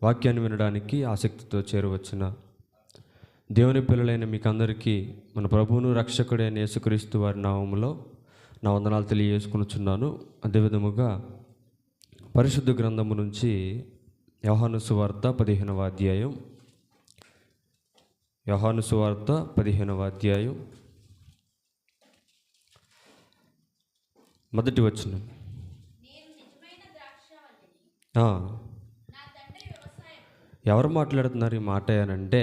వాక్యాన్ని వినడానికి ఆసక్తితో చేరువచ్చిన దేవుని పిల్లలైన మీకు అందరికీ మన ప్రభువును రక్షకుడైన యేసుక్రీస్తు వారి నామములో నా వందనాలు తెలియజేసుకొనుచున్నాను. అదేవిధముగా పరిశుద్ధ గ్రంథము నుంచి యోహాను సువార్త 15వ అధ్యాయం, యోహాను సువార్త 15వ అధ్యాయం మొదటి వచనం. ఎవరు మాట్లాడుతున్నారు ఈ మాట అనంటే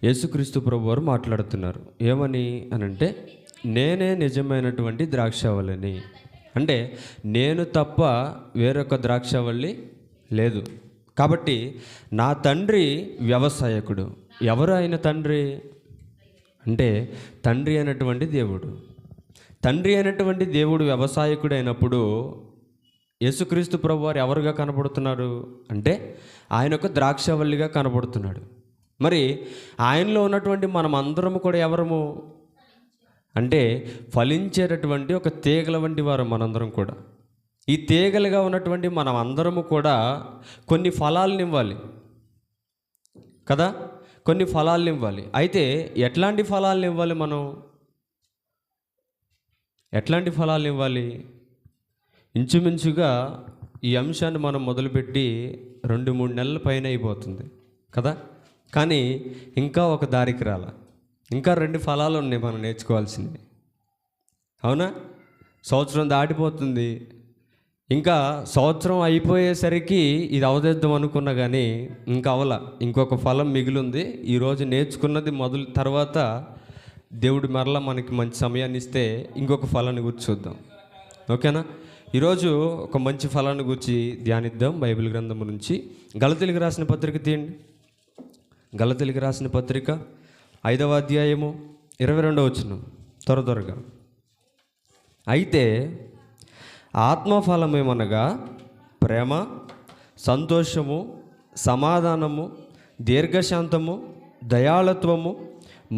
యేసుక్రీస్తు ప్రభు వారు మాట్లాడుతున్నారు. ఏమని అనంటే నేనే నిజమైనటువంటి ద్రాక్షావళిని, అంటే నేను తప్ప వేరొక ద్రాక్షావళి లేదు. కాబట్టి నా తండ్రి వ్యవసాయకుడు. ఎవరు ఆయన తండ్రి అంటే తండ్రి అయినటువంటి దేవుడు. తండ్రి అయినటువంటి దేవుడు వ్యవసాయకుడు అయినప్పుడు యేసుక్రీస్తు ప్రభు వారు ఎవరుగా కనబడుతున్నారు అంటే ఆయన ఒక ద్రాక్షావల్లిగా కనబడుతున్నాడు. మరి ఆయనలో ఉన్నటువంటి మనం అందరము కూడా ఎవరము అంటే ఫలించేటటువంటి ఒక తీగల వంటి వారు మనందరం కూడా. ఈ తీగలుగా ఉన్నటువంటి మనం అందరము కూడా కొన్ని ఫలాలను ఇవ్వాలి కదా, కొన్ని ఫలాలను ఇవ్వాలి. అయితే ఎట్లాంటి ఫలాలను ఇవ్వాలి? మనం ఎట్లాంటి ఫలాలను ఇవ్వాలి? ఇంచుమించుగా ఈ అంశాన్ని మనం మొదలుపెట్టి 2-3 నెలల పైన అయిపోతుంది కదా, కానీ ఇంకా ఒక దారికి రాల. ఇంకా 2 ఫలాలు ఉన్నాయి మనం నేర్చుకోవాల్సినవి. అవునా? సంవత్సరం దాటిపోతుంది. ఇంకా సంవత్సరం అయిపోయేసరికి ఇది అవదేద్దాం అనుకున్నా కానీ ఇంకా అవల. ఇంకొక ఫలం మిగిలింది. ఈరోజు నేర్చుకున్నది మొదలు తర్వాత దేవుడు మరలా మనకి మంచి సమయాన్ని ఇస్తే ఇంకొక ఫలాన్ని గురించి చూద్దాం. ఓకేనా? ఈరోజు ఒక మంచి ఫలాన్ని గురించి ధ్యానిద్దాం. బైబిల్ గ్రంథం నుంచి గలతీయులకు రాసిన పత్రిక తీయండి. గలతీయులకు రాసిన పత్రిక 5వ అధ్యాయము 22వ వచనం త్వరగా. అయితే ఆత్మఫలమేమనగా ప్రేమ, సంతోషము, సమాధానము, దీర్ఘశాంతము, దయాళత్వము,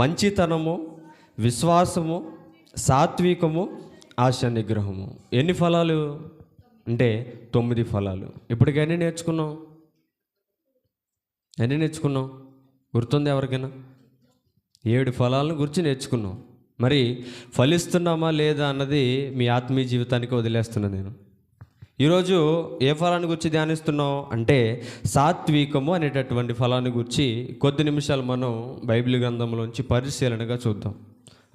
మంచితనము, విశ్వాసము, సాత్వికము, ఆశ నిగ్రహము. ఎన్ని ఫలాలు అంటే 9 ఫలాలు. ఇప్పటికి ఎన్ని నేర్చుకున్నాం? గుర్తుంది ఎవరికైనా? 7 ఫలాలను గురించి నేర్చుకున్నాం. మరి ఫలిస్తున్నామా లేదా అన్నది మీ ఆత్మీయ జీవితానికి వదిలేస్తున్నా నేను. ఈరోజు ఏ ఫలాన్ని గురించి ధ్యానిస్తున్నాం అంటే సాత్వికము అనేటటువంటి ఫలాన్ని గురించి కొద్ది నిమిషాలు మనం బైబిల్ గ్రంథంలోంచి పరిశీలనగా చూద్దాం.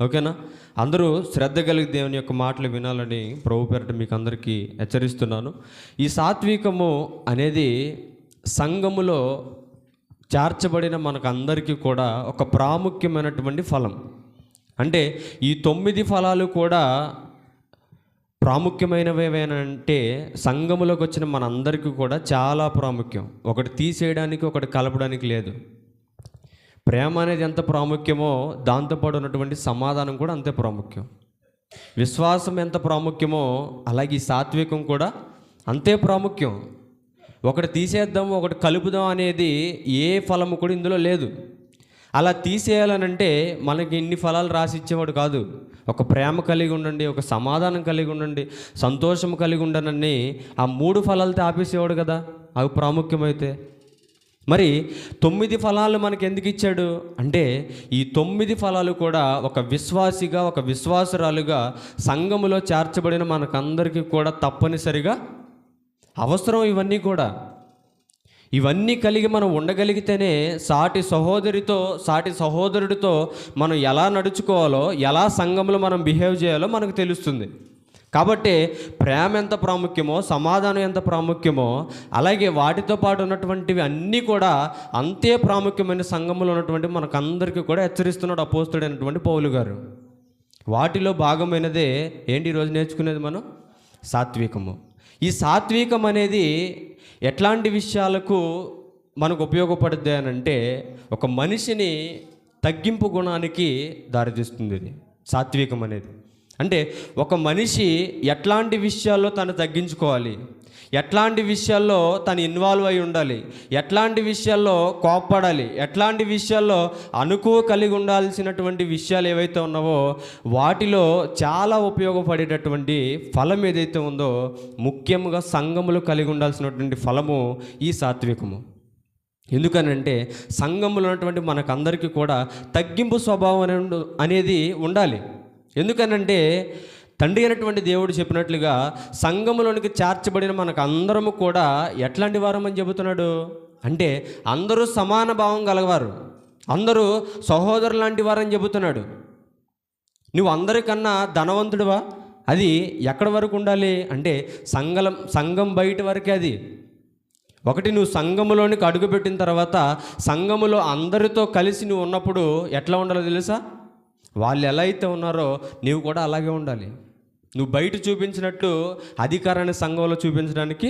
ఓకేనా? అందరూ శ్రద్ధ కలిగి దేవుని యొక్క మాటలు వినాలని ప్రభు పేరట మీకు అందరికీ హెచ్చరిస్తున్నాను. ఈ సాత్వికము అనేది సంఘములో చేర్చబడిన మనకు అందరికీ కూడా ఒక ప్రాముఖ్యమైనటువంటి ఫలం. అంటే ఈ 9 ఫలాలు కూడా ప్రాముఖ్యమైనవేనంటే సంఘములోకి వచ్చిన మనందరికీ కూడా చాలా ప్రాముఖ్యం. ఒకటి తీసేయడానికి ఒకటి కలపడానికి లేదు. ప్రేమ అనేది ఎంత ప్రాముఖ్యమో దాంతోపాటు ఉన్నటువంటి సమాధానం కూడా అంతే ప్రాముఖ్యం. విశ్వాసం ఎంత ప్రాముఖ్యమో అలాగే ఈ సాత్వికం కూడా అంతే ప్రాముఖ్యం. ఒకటి తీసేద్దాం ఒకటి కలుపుదాం అనేది ఏ ఫలము కూడా ఇందులో లేదు. అలా తీసేయాలనంటే మనకి ఇన్ని ఫలాలు రాసి ఇచ్చేవాడు కాదు. ఒక ప్రేమ కలిగి ఉండండి, ఒక సమాధానం కలిగి ఉండండి, సంతోషం కలిగి ఉండనని ఆ 3 ఫలాలతో ఆపేసేవాడు కదా, అవి ప్రాముఖ్యమైతే. మరి 9 ఫలాలు మనకి ఎందుకు ఇచ్చాడు అంటే ఈ 9 ఫలాలు కూడా ఒక విశ్వాసిగా ఒక విశ్వాసురాలుగా సంఘములో చేర్చబడిన మనకందరికీ కూడా తప్పనిసరిగా అవసరం. ఇవన్నీ కలిగి మనం ఉండగలిగితేనే సాటి సహోదరుడితో మనం ఎలా నడుచుకోవాలో, ఎలా సంఘంలో మనం బిహేవ్ చేయాలో మనకు తెలుస్తుంది. కాబట్టి ప్రేమ ఎంత ప్రాముఖ్యమో, సమాధానం ఎంత ప్రాముఖ్యమో, అలాగే వాటితో పాటు ఉన్నటువంటివి అన్నీ కూడా అంతే ప్రాముఖ్యమైన సంఘంలో ఉన్నటువంటి మనకందరికీ కూడా హెచ్చరిస్తున్నాడు అపోస్తలుడైనటువంటి పౌలు గారు. వాటిలో భాగమైనదే ఏంటి ఈరోజు నేర్చుకునేది మనం? సాత్వికము. ఈ సాత్వికం అనేది ఎట్లాంటి విషయాలకు మనకు ఉపయోగపడుద్ది అని అంటే ఒక మనిషిని తగ్గింపు గుణానికి దారితీస్తుంది ఇది సాత్వికం అనేది. అంటే ఒక మనిషి ఎట్లాంటి విషయాల్లో తను తగ్గించుకోవాలి, ఎట్లాంటి విషయాల్లో తను ఇన్వాల్వ్ అయి ఉండాలి, ఎట్లాంటి విషయాల్లో కోప్పడాలి, ఎట్లాంటి విషయాల్లో అనుకువ కలిగి ఉండాల్సినటువంటి విషయాలు ఏవైతే ఉన్నావో వాటిలో చాలా ఉపయోగపడేటటువంటి ఫలం ఏదైతే ఉందో ముఖ్యంగా సంఘములు కలిగి ఉండాల్సినటువంటి ఫలము ఈ సాత్వికము. ఎందుకనంటే సంఘములో ఉన్నటువంటి మనకందరికీ కూడా తగ్గింపు స్వభావం అనేది ఉండాలి. ఎందుకనంటే తండ్రి అయినటువంటి దేవుడు చెప్పినట్లుగా సంఘములోనికి చేర్చబడిన మనకు అందరము కూడా ఎట్లాంటి వారమని చెబుతున్నాడు అంటే అందరూ సమాన భావం గలవారు, అందరూ సహోదరు లాంటి వారని చెబుతున్నాడు. నువ్వు అందరికన్నా ధనవంతుడివా? అది ఎక్కడి వరకు ఉండాలి అంటే సంఘం బయట వరకే. అది ఒకటి, నువ్వు సంఘములోనికి అడుగుపెట్టిన తర్వాత సంఘములో అందరితో కలిసి నువ్వు ఉన్నప్పుడు ఎట్లా ఉండాలో తెలుసా? వాళ్ళు ఎలా అయితే ఉన్నారో నీవు కూడా అలాగే ఉండాలి. నువ్వు బయట చూపించినట్టు అధికారాన్ని సంఘంలో చూపించడానికి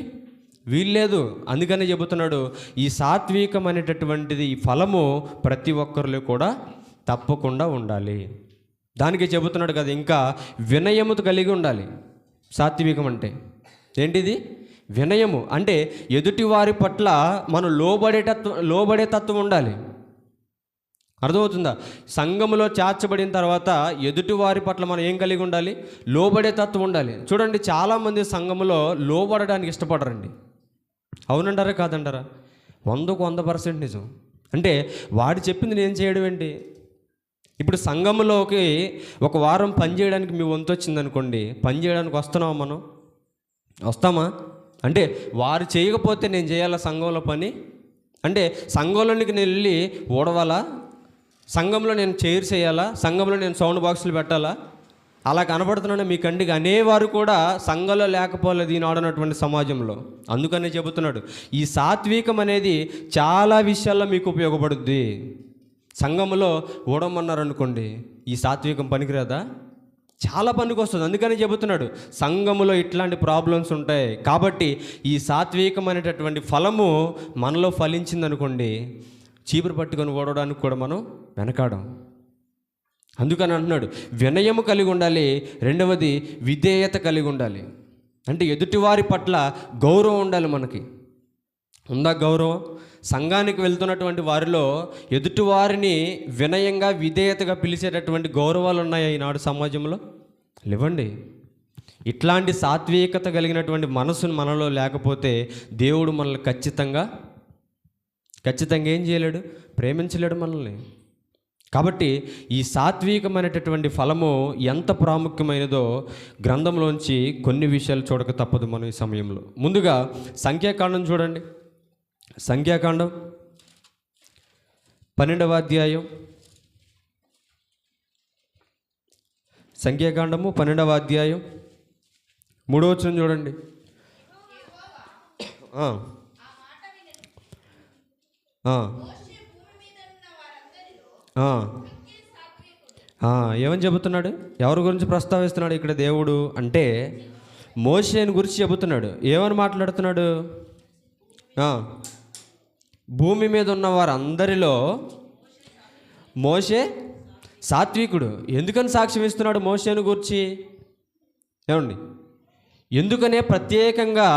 వీల్లేదు. అందుకనే చెబుతున్నాడు ఈ సాత్వికం అనేటటువంటిది ఈ ఫలము ప్రతి ఒక్కరిలో కూడా తప్పకుండా ఉండాలి. దానికి చెబుతున్నాడు కదా, ఇంకా వినయము కలిగి ఉండాలి. సాత్వికం అంటే ఏంటిది? వినయము అంటే ఎదుటి వారి పట్ల మనం లోబడే తత్వం ఉండాలి. అర్థమవుతుందా? సంఘములో చేర్చబడిన తర్వాత ఎదుటివారి పట్ల మనం ఏం కలిగి ఉండాలి? లోబడే తత్వం ఉండాలి. చూడండి, చాలామంది సంఘములో లోబడడానికి ఇష్టపడరండి. అవునంటారా కాదంటారా? 100% నిజం. అంటే వాడు చెప్పింది నేను చేయడం ఏంటి? ఇప్పుడు సంఘములోకి ఒక వారం పని చేయడానికి మీ వంతు వచ్చిందనుకోండి, పని చేయడానికి వస్తున్నామా? మనం వస్తామా? అంటే వారు చేయకపోతే నేను చేయాలా సంఘంలో పని? అంటే సంఘంలోనికి నేను వెళ్ళి ఓడవాలా? సంఘంలో నేను చైర్స్ వేయాలా? సంఘంలో నేను సౌండ్ బాక్సులు పెట్టాలా? అలా కనబడుతున్నాను మీ కంటికి అనేవారు కూడా సంఘంలో లేకపోలేదు ఈనాడు ఉన్నటువంటి సమాజంలో. అందుకనే చెబుతున్నాడు ఈ సాత్వికం అనేది చాలా విషయాల్లో మీకు ఉపయోగపడుద్ది. సంఘంలో ఓడమన్నారు అనుకోండి, ఈ సాత్వికం పనికిరాదా? చాలా పనికి వస్తుంది. అందుకని చెబుతున్నాడు సంఘములో ఇట్లాంటి ప్రాబ్లమ్స్ ఉంటాయి కాబట్టి ఈ సాత్వికం అనేటటువంటి ఫలము మనలో ఫలించిందనుకోండి, చీపురు పట్టుకొని ఓడడానికి కూడా మనం వెనకాడం. అందుకని అంటున్నాడు వినయము కలిగి ఉండాలి. రెండవది విధేయత కలిగి ఉండాలి. అంటే ఎదుటివారి పట్ల గౌరవం ఉండాలి. మనకి ఉందా గౌరవం? సంఘానికి వెళ్తున్నటువంటి వారిలో ఎదుటివారిని వినయంగా విధేయతగా పిలిచేటటువంటి గౌరవాలు ఉన్నాయా ఈనాడు సమాజంలో? లేవండి. ఇట్లాంటి సాత్వికత కలిగినటువంటి మనసును మనలో లేకపోతే దేవుడు మనల్ని ఖచ్చితంగా ఏం చేయలేడు? ప్రేమించలేడు మనల్ని. కాబట్టి ఈ సాత్వికమైనటువంటి ఫలము ఎంత ప్రాముఖ్యమైనదో గ్రంథంలోంచి కొన్ని విషయాలు చూడక తప్పదు మనం ఈ సమయంలో. ముందుగా సంఖ్యాకాండం చూడండి. సంఖ్యాకాండం 12వ అధ్యాయం. సంఖ్యాకాండము 12వ అధ్యాయం 3వ వచనం చూడండి. ఏమని చెబుతున్నాడు? ఎవరి గురించి ప్రస్తావిస్తున్నాడు ఇక్కడ దేవుడు అంటే మోషేని గురించి చెబుతున్నాడు. ఏమని మాట్లాడుతున్నాడు? భూమి మీద ఉన్న వారందరిలో మోషే సాత్వికుడు. ఎందుకని సాక్ష్యం ఇస్తున్నాడు మోషేని గురించి? ఏమండి, ఎందుకనే ప్రత్యేకంగా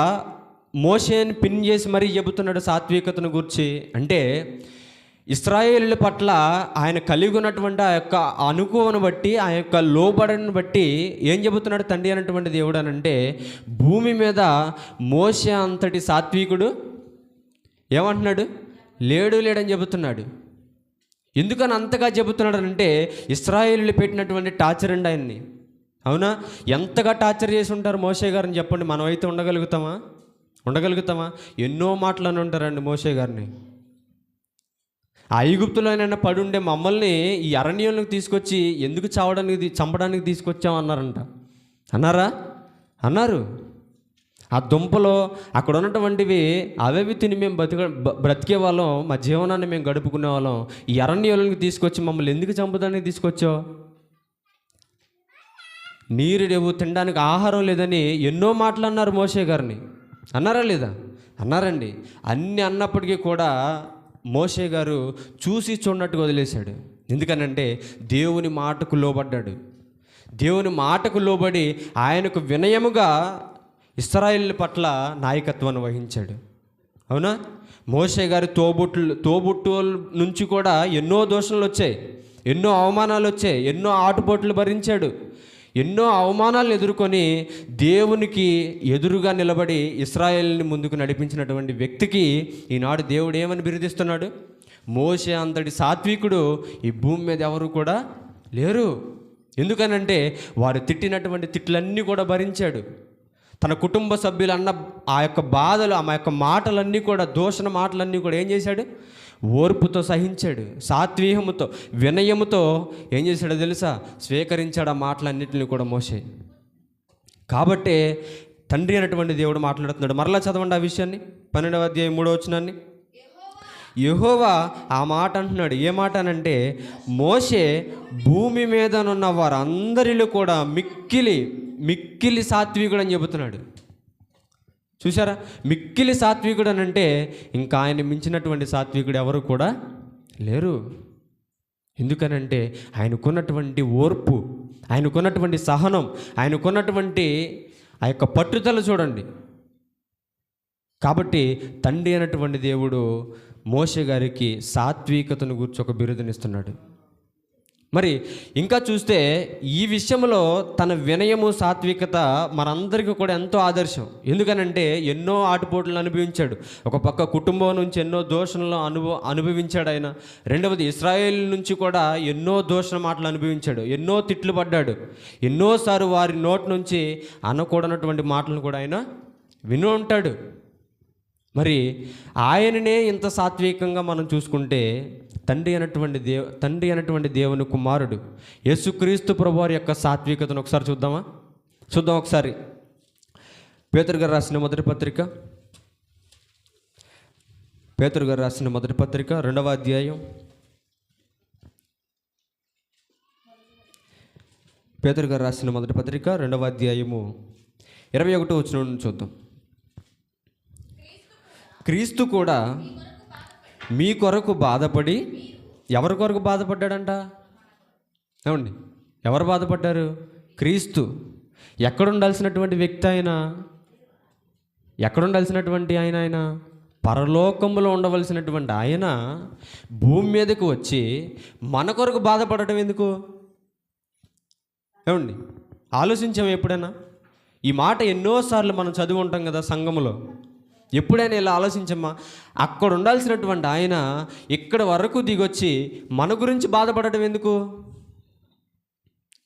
మోషేని పిన్ చేసి మరీ చెబుతున్నాడు సాత్వికతను గురించి అంటే ఇశ్రాయేలుల పట్ల ఆయన కలిగి ఉన్నటువంటి ఆ యొక్క అనుకువను బట్టి, ఆ యొక్క లోబడని బట్టి ఏం చెబుతున్నాడు తండ్రి అనేటువంటి దేవుడు అని అంటే భూమి మీద మోషే అంతటి సాత్వికుడు ఏమంటున్నాడు? లేడని చెబుతున్నాడు. ఎందుకని అంతగా చెబుతున్నాడు అంటే ఇశ్రాయేలులు పెట్టినటువంటి టార్చర్ అండి ఆయన్ని. అవునా? ఎంతగా టార్చర్ చేసి ఉంటారు మోషే గారిని చెప్పండి. మనం అయితే ఉండగలుగుతామా? ఎన్నో మాటలు ఉంటారండి మోషే గారిని. ఆ ఐగుప్తులోనైనా పడి ఉండే మమ్మల్ని ఈ అరణ్యంలోకి తీసుకొచ్చి ఎందుకు చంపడానికి తీసుకొచ్చామన్నారంట. అన్నారు. ఆ దుంపలో అక్కడ ఉన్నటువంటివి అవేవి తిని మేము బ్రతికే వాళ్ళం, మా జీవనాన్ని మేము గడుపుకునే వాళ్ళం. ఈ అరణ్యంలోకి తీసుకొచ్చి మమ్మల్ని ఎందుకు చంపడానికి తీసుకొచ్చావు? నీరు లేవు, తినడానికి ఆహారం లేదని ఎన్నో మాటలు అన్నారు మోషే గారిని. అన్నారా లేదా? అన్నారండి. అన్నీ అన్నప్పటికీ కూడా మోషే గారు చూసి చూడనట్టుగా వదిలేశాడు. ఎందుకనంటే దేవుని మాటకు లోబడ్డాడు. దేవుని మాటకు లోబడి ఆయనకు వినయముగా ఇశ్రాయేలు పట్ల నాయకత్వాన్ని వహించాడు. అవునా? మోషే గారి తోబుట్టుల నుంచి కూడా ఎన్నో దోషణలు వచ్చాయి, ఎన్నో అవమానాలు వచ్చాయి, ఎన్నో ఆటుపోట్లు భరించాడు. ఎన్నో అవమానాలను ఎదుర్కొని దేవునికి ఎదురుగా నిలబడి ఇశ్రాయేలుని ముందుకు నడిపించినటువంటి వ్యక్తికి ఈనాడు దేవుడు ఏమని బిరుదిస్తున్నాడు? మోషే అంతటి సాత్వికుడు ఈ భూమి మీద ఎవరు కూడా లేరు. ఎందుకనంటే వారు తిట్టినటువంటి తిట్లన్నీ కూడా భరించాడు. తన కుటుంబ సభ్యులు అన్న ఆ యొక్క బాధలు, ఆ యొక్క మాటలన్నీ కూడా, దూషణ మాటలన్నీ కూడా ఏం చేశాడు? ఓర్పుతో సహించాడు. సాత్వీహముతో, వినయముతో ఏం చేశాడో తెలుసా? స్వీకరించాడు ఆ మాటలన్నింటినీ కూడా మోషే. కాబట్టే తండ్రి అయినటువంటి దేవుడు మాట్లాడుతున్నాడు. మరలా చదవండి ఆ విషయాన్ని, 12వ అధ్యాయం 3వ వచనాన్ని. యెహోవా ఆ మాట అంటున్నాడు. ఏ మాట అనంటే, మోషే భూమి మీదనున్న వారందరిలో కూడా మిక్కిలి సాత్వికుడు అని చెబుతున్నాడు. చూసారా? మిక్కిలి సాత్వికుడు అని అంటే ఇంకా ఆయన మించినటువంటి సాత్వికుడు ఎవరు కూడా లేరు. ఎందుకనంటే ఆయనకున్నటువంటి ఓర్పు, ఆయనకున్నటువంటి సహనం, ఆయనకున్నటువంటి ఆ యొక్క పట్టుదల చూడండి. కాబట్టి తండ్రి అయినటువంటి దేవుడు మోషే గారికి సాత్వికతను గురించి ఒక బిరుదునిస్తున్నాడు. మరి ఇంకా చూస్తే ఈ విషయంలో తన వినయము, సాత్వికత మనందరికీ కూడా ఎంతో ఆదర్శం. ఎందుకనంటే ఎన్నో ఆటుపోట్లను అనుభవించాడు. ఒక పక్క కుటుంబం నుంచి ఎన్నో దూషణలు అనుభవించాడు ఆయన. రెండవది ఇశ్రాయేల్ నుంచి కూడా ఎన్నో దూషణ మాటలు అనుభవించాడు, ఎన్నో తిట్లు పడ్డాడు. ఎన్నోసార్లు వారి నోటి నుంచి అనకూడనటువంటి మాటలను కూడా ఆయన విని ఉంటాడు. మరి ఆయననే ఇంత సాత్వికంగా మనం చూసుకుంటే తండ్రి అయినటువంటి దేవుని కుమారుడు యేసుక్రీస్తు ప్రభువారి యొక్క సాత్వికతను ఒకసారి చూద్దాం ఒకసారి. పేతురు గారు రాసిన మొదటి పత్రిక 2వ అధ్యాయం, పేతురు గారు రాసిన మొదటి పత్రిక 2వ అధ్యాయము 21వ వచనం నుండి చూద్దాం. క్రీస్తు కూడా మీ కొరకు బాధపడి, ఎవరి కొరకు బాధపడ్డాడంట? ఏమండి, ఎవరు బాధపడ్డారు? క్రీస్తు. ఎక్కడుండాల్సినటువంటి వ్యక్తి ఆయన? ఎక్కడుండాల్సినటువంటి ఆయన పరలోకములో ఉండవలసినటువంటి ఆయన భూమి మీదకు వచ్చి మన కొరకు బాధపడటం ఎందుకు? ఏమండి, ఆలోచించాము ఎప్పుడైనా? ఈ మాట ఎన్నోసార్లు మనం చదివి ఉంటాం కదా సంఘములో. ఎప్పుడైనా ఇలా ఆలోచించమ్మా, అక్కడ ఉండాల్సినటువంటి ఆయన ఇక్కడ వరకు దిగొచ్చి మన గురించి బాధపడటం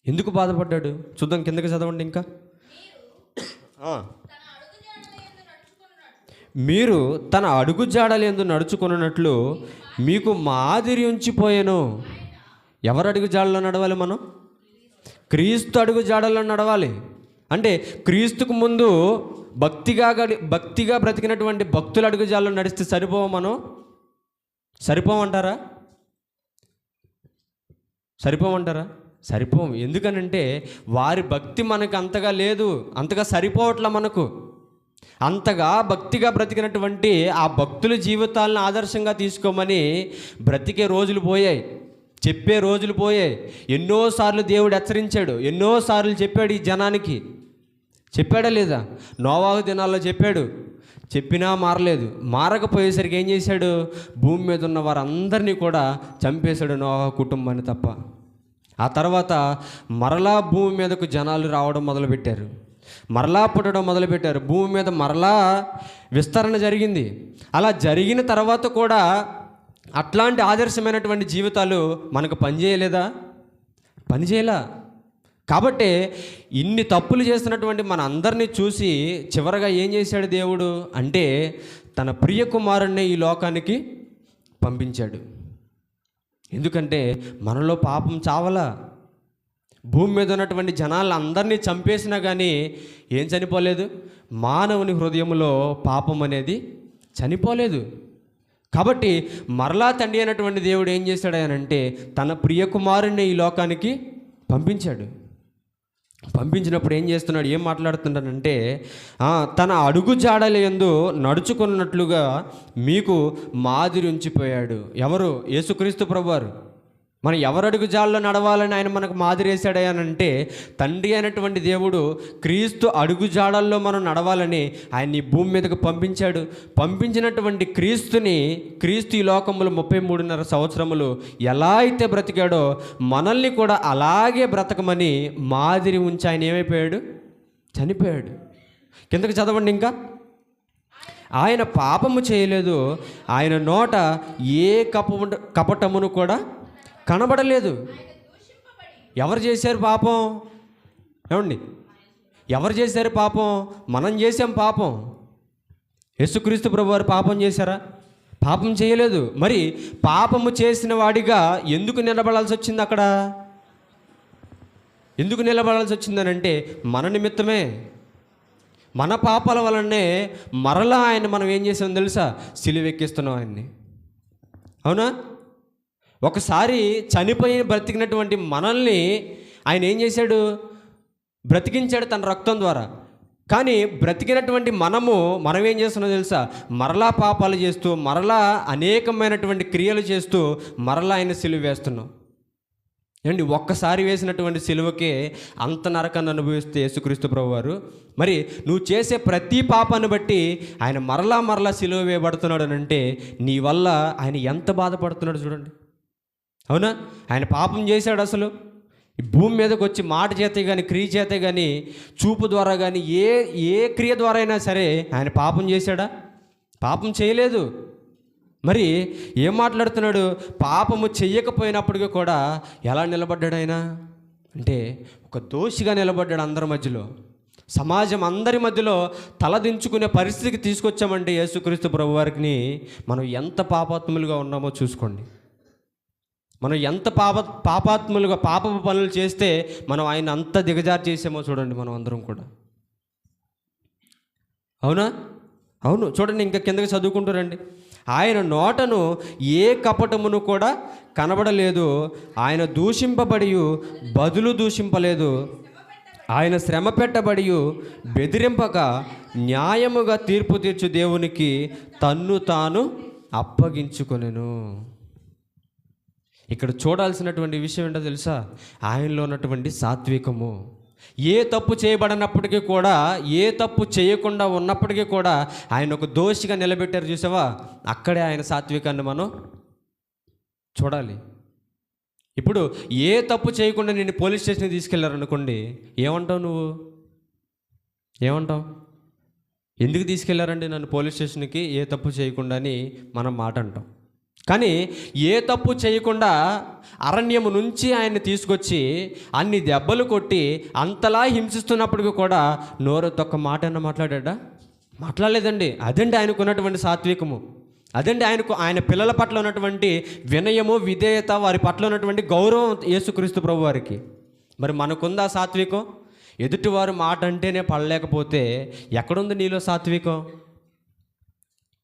ఎందుకు బాధపడ్డాడు? చూద్దాం, కిందకి చదవండి. ఇంకా మీరు తన అడుగు జాడలందు నడుచుకున్నట్లు మీకు మాదిరి ఉంచిపోయాను. ఎవరు అడుగు జాడలో నడవాలి? మనం క్రీస్తు అడుగు జాడల్లో నడవాలి. అంటే క్రీస్తుకు ముందు భక్తిగా బ్రతికినటువంటి భక్తుల అడుగుజాల్లో నడిస్తే మనం సరిపోమంటారా? సరిపోం. ఎందుకనంటే వారి భక్తి మనకు అంతగా లేదు, అంతగా సరిపోవట్ల. మనకు అంతగా భక్తిగా బ్రతికినటువంటి ఆ భక్తుల జీవితాలను ఆదర్శంగా తీసుకోమని బ్రతికే రోజులు పోయాయి, చెప్పే రోజులు పోయాయి. ఎన్నోసార్లు దేవుడు హెచ్చరించాడు, ఎన్నోసార్లు చెప్పాడు ఈ జనానికి. చెప్పాడా లేదా? నోవాహు దినాల్లో చెప్పినా మారలేదు. మారకపోయేసరికి ఏం చేశాడు? భూమి మీద ఉన్న వారందరినీ కూడా చంపేశాడు, నోవాహు కుటుంబాన్ని తప్ప. ఆ తర్వాత మరలా భూమి మీదకు జనాలు రావడం మొదలుపెట్టారు, మరలా పుట్టడం మొదలుపెట్టారు. భూమి మీద మరలా విస్తరణ జరిగింది. అలా జరిగిన తర్వాత కూడా అట్లాంటి ఆదర్శమైనటువంటి జీవితాలు మనకు పనిచేయలా. కాబట్టి ఇన్ని తప్పులు చేస్తున్నటువంటి మన అందరినీ చూసి చివరగా ఏం చేశాడు దేవుడు అంటే, తన ప్రియ కుమారుణ్ణి ఈ లోకానికి పంపించాడు. ఎందుకంటే మనలో పాపం చావలా. భూమి మీద ఉన్నటువంటి జనాలందరినీ చంపేసినా కానీ ఏం చనిపోలేదు? మానవుని హృదయంలో పాపం అనేది చనిపోలేదు. కాబట్టి మరలా తండ్రి అయినటువంటి దేవుడు ఏం చేశాడు అంటే, తన ప్రియ కుమారుణ్ణి ఈ లోకానికి పంపించినప్పుడు ఏం చేస్తున్నాడు? ఏం మాట్లాడుతున్నాడంటే, తన అడుగు జాడల యందు నడుచుకున్నట్లుగా మీకు మాదిరి ఉంచిపోయాడు. ఎవరు? యేసుక్రీస్తు ప్రభువారు. మనం ఎవరు అడుగు జాడలో నడవాలని ఆయన మనకు మాదిరి వేశాడనంటే, తండ్రి అయినటువంటి దేవుడు క్రీస్తు అడుగు జాడల్లో మనం నడవాలని ఆయన ఈ భూమి మీదకు పంపించాడు. పంపించినటువంటి క్రీస్తు ఈ లోకములు 33.5 సంవత్సరములు ఎలా అయితే బ్రతికాడో మనల్ని కూడా అలాగే బ్రతకమని మాదిరి ఉంచి ఆయన ఏమైపోయాడు? చనిపోయాడు. కిందకి చదవండి ఇంకా. ఆయన పాపము చేయలేదు, ఆయన నోట ఏ కపటమును కూడా కనబడలేదు. ఎవరు చేశారు పాపం? ఏమండి, ఎవరు చేశారు పాపం? మనం చేసాం పాపం. యేసుక్రీస్తు ప్రభువారు పాపం చేశారా? పాపం చేయలేదు. మరి పాపము చేసిన వాడిగా ఎందుకు నిలబడాల్సి వచ్చింది? అక్కడ ఎందుకు నిలబడాల్సి వచ్చిందనంటే మన నిమిత్తమే. మన పాపాల వలనే మరలా ఆయన మనం ఏం చేసాం తెలుసా? సిలువెక్కిస్తున్నాం ఆయన్ని. అవునా? ఒకసారి చనిపోయి బ్రతికినటువంటి మనల్ని ఆయన ఏం చేశాడు? బ్రతికించాడు తన రక్తం ద్వారా. కానీ బ్రతికినటువంటి మనం ఏం చేస్తున్నాం తెలుసా? మరలా పాపాలు చేస్తూ, మరలా అనేకమైనటువంటి క్రియలు చేస్తూ మరలా ఆయన సిలువ వేస్తున్నాం. ఏంటి, ఒక్కసారి వేసినటువంటి సిలువకే అంత నరకాన్ని అనుభవిస్తే యేసుక్రీస్తు ప్రభువారు, మరి నువ్వు చేసే ప్రతి పాపాన్ని బట్టి ఆయన మరలా సిలువ వేయబడుతున్నాడు అని అంటే నీ వల్ల ఆయన ఎంత బాధపడుతున్నాడు చూడండి. అవునా? ఆయన పాపం చేశాడు. అసలు ఈ భూమి మీదకి వచ్చి మాట చేతే కానీ, క్రియ చేతే కానీ, చూపు ద్వారా కానీ, ఏ క్రియ ద్వారా అయినా సరే ఆయన పాపం చేశాడా? పాపం చేయలేదు. మరి ఏం మాట్లాడుతున్నాడు? పాపము చెయ్యకపోయినప్పటికీ కూడా ఎలా నిలబడ్డాడు ఆయన అంటే ఒక దోషిగా నిలబడ్డాడు. అందరి మధ్యలో, సమాజం అందరి మధ్యలో తలదించుకునే పరిస్థితికి తీసుకొచ్చామంటే యేసుక్రీస్తు ప్రభువారికి మనం ఎంత పాపాత్ములుగా ఉన్నామో చూసుకోండి. మనం ఎంత పాపాత్ములుగా పాపపు పనులు చేస్తే మనం ఆయన అంత దిగజారు చేసామో చూడండి మనం అందరం కూడా. అవునా? అవును. చూడండి ఇంకా కిందకి చదువుకుంటూ రండి. ఆయన నోటను ఏ కపటమును కూడా కనబడలేదు, ఆయన దూషింపబడి బదులు దూషింపలేదు, ఆయన శ్రమ పెట్టబడి బెదిరింపక న్యాయముగా తీర్పు తీర్చు దేవునికి తన్ను తాను అప్పగించుకొనెను. ఇక్కడ చూడాల్సినటువంటి విషయం ఏంటో తెలుసా? ఆయనలో ఉన్నటువంటి సాత్వికము. ఏ తప్పు చేయబడినప్పటికీ కూడా, ఏ తప్పు చేయకుండా ఉన్నప్పటికీ కూడా ఆయన ఒక దోషిగా నిలబెట్టారు చూసావా? అక్కడే ఆయన సాత్వికాన్ని మనం చూడాలి. ఇప్పుడు ఏ తప్పు చేయకుండా నేను పోలీస్ స్టేషన్కి తీసుకెళ్లారనుకోండి, ఏమంటావు నువ్వు? ఏమంటావు? ఎందుకు తీసుకెళ్లారండి నన్ను పోలీస్ స్టేషన్కి? ఏ తప్పు చేయకుండా అని మనం మాట అంటాం. కానీ ఏ తప్పు చేయకుండా అరణ్యము నుంచి ఆయన్ని తీసుకొచ్చి అన్ని దెబ్బలు కొట్టి అంతలా హింసిస్తున్నప్పటికీ కూడా నోరుతో ఒక్క మాట అన్న మాట్లాడా? మాట్లాడలేదండి. అదండి ఆయనకు ఉన్నటువంటి సాత్వికము. అదండి ఆయన పిల్లల పట్ల ఉన్నటువంటి వినయము, విధేయత, వారి పట్ల ఉన్నటువంటి గౌరవం యేసుక్రీస్తు ప్రభు వారికి. మరి మనకుందా సాత్వికం? ఎదుటివారు మాట అంటేనే పడలేకపోతే ఎక్కడుంది నీలో సాత్వికం?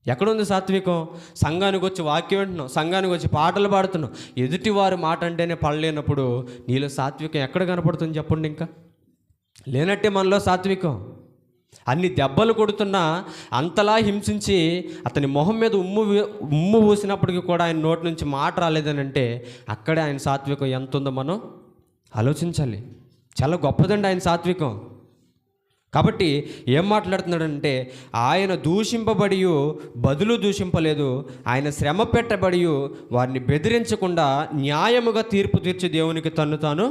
ఎక్కడుంది సాత్వికం? సంఘానికి వచ్చి వాక్యం వింటున్నాం, సంఘానికి వచ్చి పాటలు పాడుతున్నాం, ఎదుటివారి మాట అంటేనే పడలేనప్పుడు నీలో సాత్వికం ఎక్కడ కనపడుతుంది చెప్పండి? ఇంకా లేనట్టే మనలో సాత్వికం. అన్ని దెబ్బలు కొడుతున్నా, అంతలా హింసించి అతని మొహం మీద ఉమ్ము పూసినప్పటికీ కూడా ఆయన నోటి నుంచి మాట రాలేదని అంటే అక్కడే ఆయన సాత్వికం ఎంత ఉందో మనం ఆలోచించాలి. చాలా గొప్పదండి ఆయన సాత్వికం. కాబట్టి ఏం మాట్లాడుతున్నాడంటే ఆయన దూషింపబడి బదులు దూషింపలేదు, ఆయన శ్రమ పెట్టబడి వారిని బెదిరించకుండా న్యాయముగా తీర్పు తీర్చి దేవునికి తన్ను తాను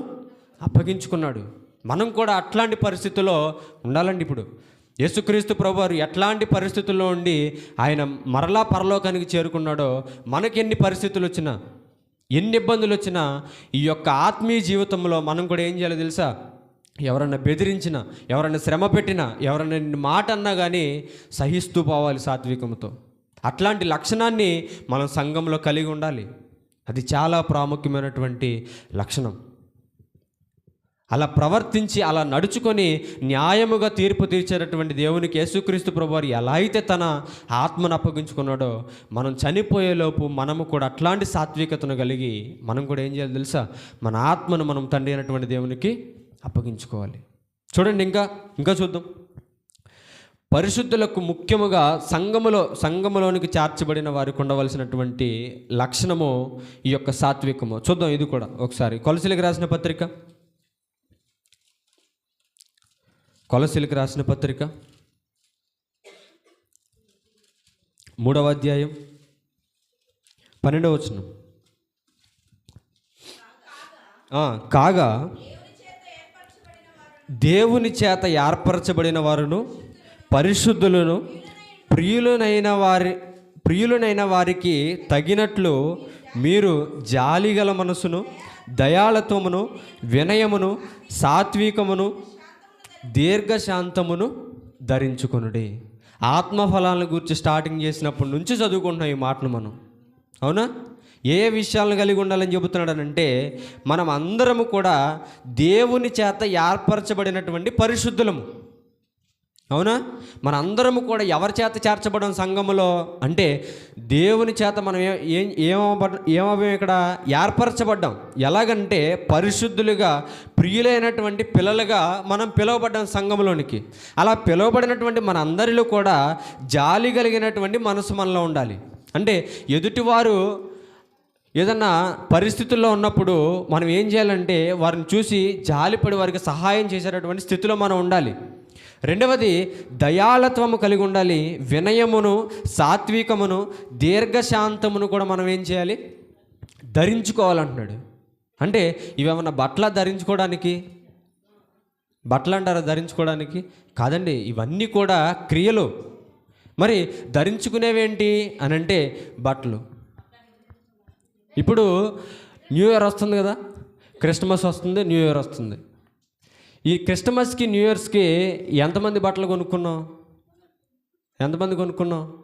అప్పగించుకున్నాడు. మనం కూడా అట్లాంటి పరిస్థితుల్లో ఉండాలండి. ఇప్పుడు యేసుక్రీస్తు ప్రభువారు ఎట్లాంటి పరిస్థితుల్లో ఉండి ఆయన మరలా పరలోకానికి చేరుకున్నాడో, మనకి ఎన్ని పరిస్థితులు వచ్చినా, ఎన్ని ఇబ్బందులు వచ్చినా ఈ యొక్క ఆత్మీయ జీవితంలో మనం కూడా ఏం చేయాలో తెలుసా? ఎవరన్నా బెదిరించినా, ఎవరన్నా శ్రమ పెట్టినా, ఎవరన్నా మాట అన్నా కానీ సహిస్తూ పోవాలి సాత్వికంతో. అట్లాంటి లక్షణాన్ని మనం సంఘంలో కలిగి ఉండాలి. అది చాలా ప్రాముఖ్యమైనటువంటి లక్షణం. అలా ప్రవర్తించి అలా నడుచుకొని న్యాయముగా తీర్పు తీర్చేటటువంటి దేవునికి యేసుక్రీస్తు ప్రభువారు ఎలా అయితే తన ఆత్మను అప్పగించుకున్నాడో, మనం చనిపోయేలోపు మనము కూడా అట్లాంటి సాత్వికతను కలిగి మనం కూడా ఏం చేయాలి తెలుసా? మన ఆత్మను మనం తండ్రి అయినటువంటి దేవునికి అప్పగించుకోవాలి. చూడండి ఇంకా చూద్దాం. పరిశుద్ధులకు ముఖ్యముగా సంఘములోనికి చేర్చబడిన వారికి ఉండవలసినటువంటి లక్షణము ఈ యొక్క సాత్వికము. చూద్దాం ఇది కూడా ఒకసారి. కొలసీలకు రాసిన పత్రిక 3వ అధ్యాయం 12వ వచనం. కాగా దేవుని చేత ఏర్పరచబడిన వారును పరిశుద్ధులను ప్రియులనైన వారికి తగినట్లు మీరు జాలిగల మనసును, దయాళత్వమును, వినయమును, సాత్వికమును, దీర్ఘశాంతమును ధరించుకొనుడి. ఆత్మఫలాలను గురించి స్టార్టింగ్ చేసినప్పటి నుంచి చదువుకుంటున్నాం ఈ మాటను మనం. అవునా? ఏ విషయాలను కలిగి ఉండాలని చెబుతున్నాడనంటే మనం అందరము కూడా దేవుని చేత ఏర్పరచబడినటువంటి పరిశుద్ధులము. అవునా? మనందరము కూడా ఎవరి చేత చేర్చబడం సంఘములో అంటే దేవుని చేత మనం ఏమవ్వం ఇక్కడ ఏర్పరచబడ్డాం. ఎలాగంటే పరిశుద్ధులుగా ప్రియులైనటువంటి పిల్లలుగా మనం పిలువబడ్డాం సంఘంలోనికి. అలా పిలువబడినటువంటి మన అందరిలో కూడా జాలి కలిగినటువంటి మనసు మనలో ఉండాలి. అంటే ఎదుటివారు ఏదన్నా పరిస్థితుల్లో ఉన్నప్పుడు మనం ఏం చేయాలంటే వారిని చూసి జాలిపడి వారికి సహాయం చేసేటటువంటి స్థితిలో మనం ఉండాలి. రెండవది దయాళత్వము కలిగి ఉండాలి. వినయమును, సాత్వికమును, దీర్ఘశాంతమును కూడా మనం ఏం చేయాలి? ధరించుకోవాలంటున్నాడు. అంటే ఇవేమన్నా బట్టల ధరించుకోవడానికి, బట్టలు అంటారా ధరించుకోవడానికి? కాదండి, ఇవన్నీ కూడా క్రియలు. మరి ధరించుకునేవేంటి అని అంటే బట్టలు. ఇప్పుడు న్యూ ఇయర్ వస్తుంది కదా, క్రిస్మస్ వస్తుంది, న్యూ ఇయర్ వస్తుంది. ఈ క్రిస్మస్కి న్యూ ఇయర్స్కి ఎంతమంది బట్టలు కొనుక్కున్నాం?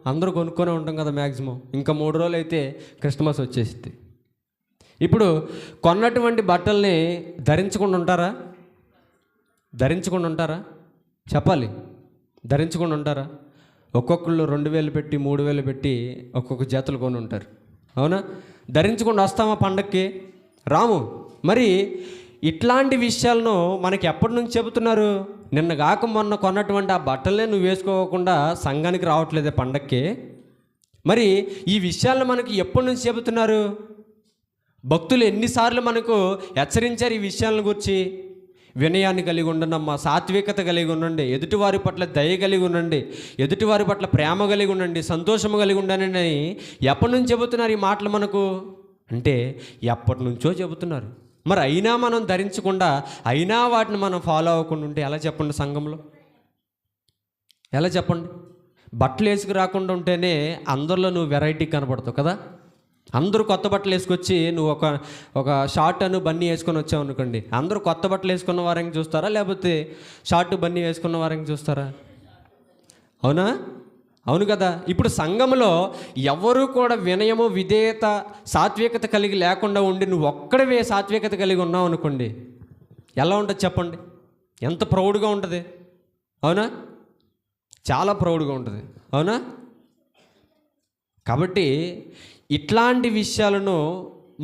అందరూ కొనుక్కొనే ఉంటాం కదా మ్యాక్సిమం. ఇంకా 3 రోజులు అయితే క్రిస్మస్ వచ్చేసింది. ఇప్పుడు కొన్నటువంటి బట్టల్ని ధరించకుండా ఉంటారా? చెప్పాలి, ధరించకుండా ఉంటారా? ఒక్కొక్కళ్ళు 2000 పెట్టి 3000 పెట్టి ఒక్కొక్క జతలు కొని ఉంటారు. అవునా? ధరించకుండా వస్తామా పండక్కి? రాము. మరి ఇట్లాంటి విషయాలను మనకి ఎప్పటి నుంచి చెబుతున్నారు? నిన్న కాక మొన్న కొన్నటువంటి ఆ బట్టలనే నువ్వు వేసుకోకుండా సంఘానికి రావట్లేదే పండక్కి. మరి ఈ విషయాలను మనకి ఎప్పటి నుంచి చెబుతున్నారు? భక్తులు ఎన్నిసార్లు మనకు హెచ్చరించారు ఈ విషయాలను గురించి? వినయాన్ని కలిగి ఉండండి అమ్మా, సాత్వికత కలిగి ఉండండి, ఎదుటివారి పట్ల దయ కలిగి ఉండండి, ఎదుటివారి పట్ల ప్రేమ కలిగి ఉండండి, సంతోషము కలిగి ఉండండి అని ఎప్పటి నుంచి చెబుతున్నారు ఈ మాటలు మనకు? అంటే ఎప్పటి నుంచో చెబుతున్నారు. మరి అయినా మనం ధరించకుండా, అయినా వాటిని మనం ఫాలో అవ్వకుండా ఉంటే ఎలా చెప్పండి? సంఘంలో ఎలా చెప్పండి? బట్టలు వేసుకు రాకుండా ఉంటేనే అందరిలో నువ్వు వెరైటీ కనపడతావు కదా. అందరూ కొత్త బట్టలు వేసుకొచ్చి నువ్వు ఒక షార్ట్ అను బన్నీ వేసుకొని వచ్చావు అనుకోండి, అందరూ కొత్త బట్టలు వేసుకున్న వారికి చూస్తారా, లేకపోతే షార్ట్ బన్నీ వేసుకున్న వారికి చూస్తారా? అవునా? అవును కదా. ఇప్పుడు సంఘంలో ఎవరు కూడా వినయము, విధేయత, సాత్వికత కలిగి లేకుండా ఉండి నువ్వు ఒక్కడవే సాత్వికత కలిగి ఉన్నావు అనుకోండి, ఎలా ఉంటుంది చెప్పండి? ఎంత ప్రౌడ్గా ఉంటుంది. అవునా? చాలా ప్రౌడ్గా ఉంటుంది. అవునా? కాబట్టి ఇట్లాంటి విషయాలను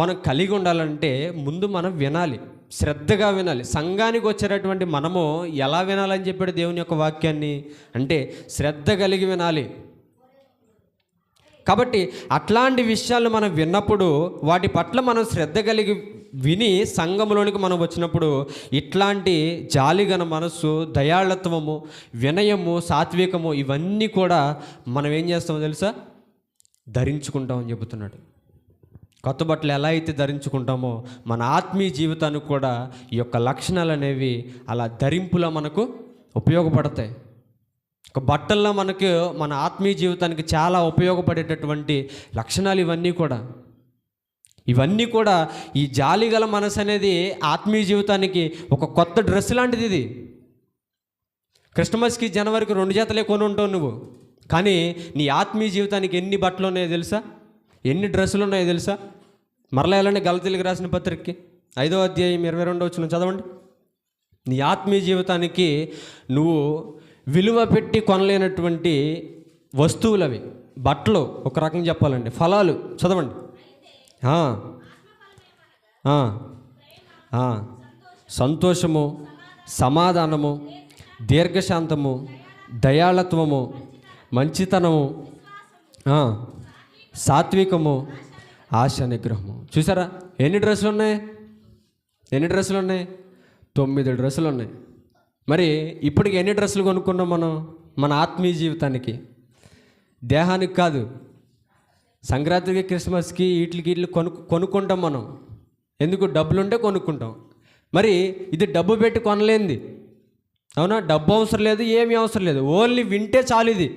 మనం కలిగి ఉండాలంటే ముందు మనం వినాలి, శ్రద్ధగా వినాలి. సంఘానికి వచ్చేటటువంటి మనము ఎలా వినాలని చెప్పాడు దేవుని యొక్క వాక్యాన్ని అంటే శ్రద్ధ కలిగి వినాలి. కాబట్టి అట్లాంటి విషయాలు మనం విన్నప్పుడు వాటి పట్ల మనం శ్రద్ధ కలిగి విని సంఘంలోనికి మనం వచ్చినప్పుడు ఇట్లాంటి జాలిగల మనస్సు, దయాళత్వము, వినయము, సాత్వికము ఇవన్నీ కూడా మనం ఏం చేస్తామో తెలుసా? ధరించుకుంటామని చెబుతున్నాడు. కొత్త బట్టలు ఎలా అయితే ధరించుకుంటామో మన ఆత్మీయ జీవితానికి కూడా ఈ యొక్క లక్షణాలు అనేవి అలా ధరింపులో మనకు ఉపయోగపడతాయి. ఒక బట్టల్లో మనకు మన ఆత్మీయ జీవితానికి చాలా ఉపయోగపడేటటువంటి లక్షణాలు ఇవన్నీ కూడా ఈ జాలిగల మనసు అనేది ఆత్మీయ జీవితానికి ఒక కొత్త డ్రెస్ లాంటిది. ఇది క్రిస్మస్కి జనవరికి 2 జతలే కొని ఉంటావు నువ్వు, కానీ నీ ఆత్మీయ జీవితానికి ఎన్ని బట్టలు ఉన్నాయో తెలుసా? ఎన్ని డ్రెస్సులు ఉన్నాయో తెలుసా? మరలా వెళ్ళండి గలతీయులకు రాసిన పత్రికకి 5వ అధ్యాయం 22వ వచనం చదవండి. నీ ఆత్మీయ జీవితానికి నువ్వు విలువ పెట్టి కొనలేనటువంటి వస్తువులు అవి. బట్టలు ఒక రకంగా చెప్పాలండి, ఫలాలు చదవండి. సంతోషము, సమాధానము, దీర్ఘశాంతము, దయాళత్వము, మంచితనము, సాత్వికము, ఆశ నిగ్రహము. చూసారా ఎన్ని డ్రెస్సులు ఉన్నాయి? 9 డ్రెస్సులు ఉన్నాయి. మరి ఇప్పటికి ఎన్ని డ్రెస్సులు కొనుక్కున్నాం మనం? మన ఆత్మీయ జీవితానికి, దేహానికి కాదు. సంక్రాంతికి, క్రిస్మస్కి వీటికి కొనుక్కుంటాం మనం. ఎందుకు? డబ్బులుంటే కొనుక్కుంటాం. మరి ఇది డబ్బు పెట్టి కొనలేంది, అవునా? డబ్బు అవసరం లేదు, ఏమీ అవసరం లేదు, ఓన్లీ వింటే చాలు. ఇది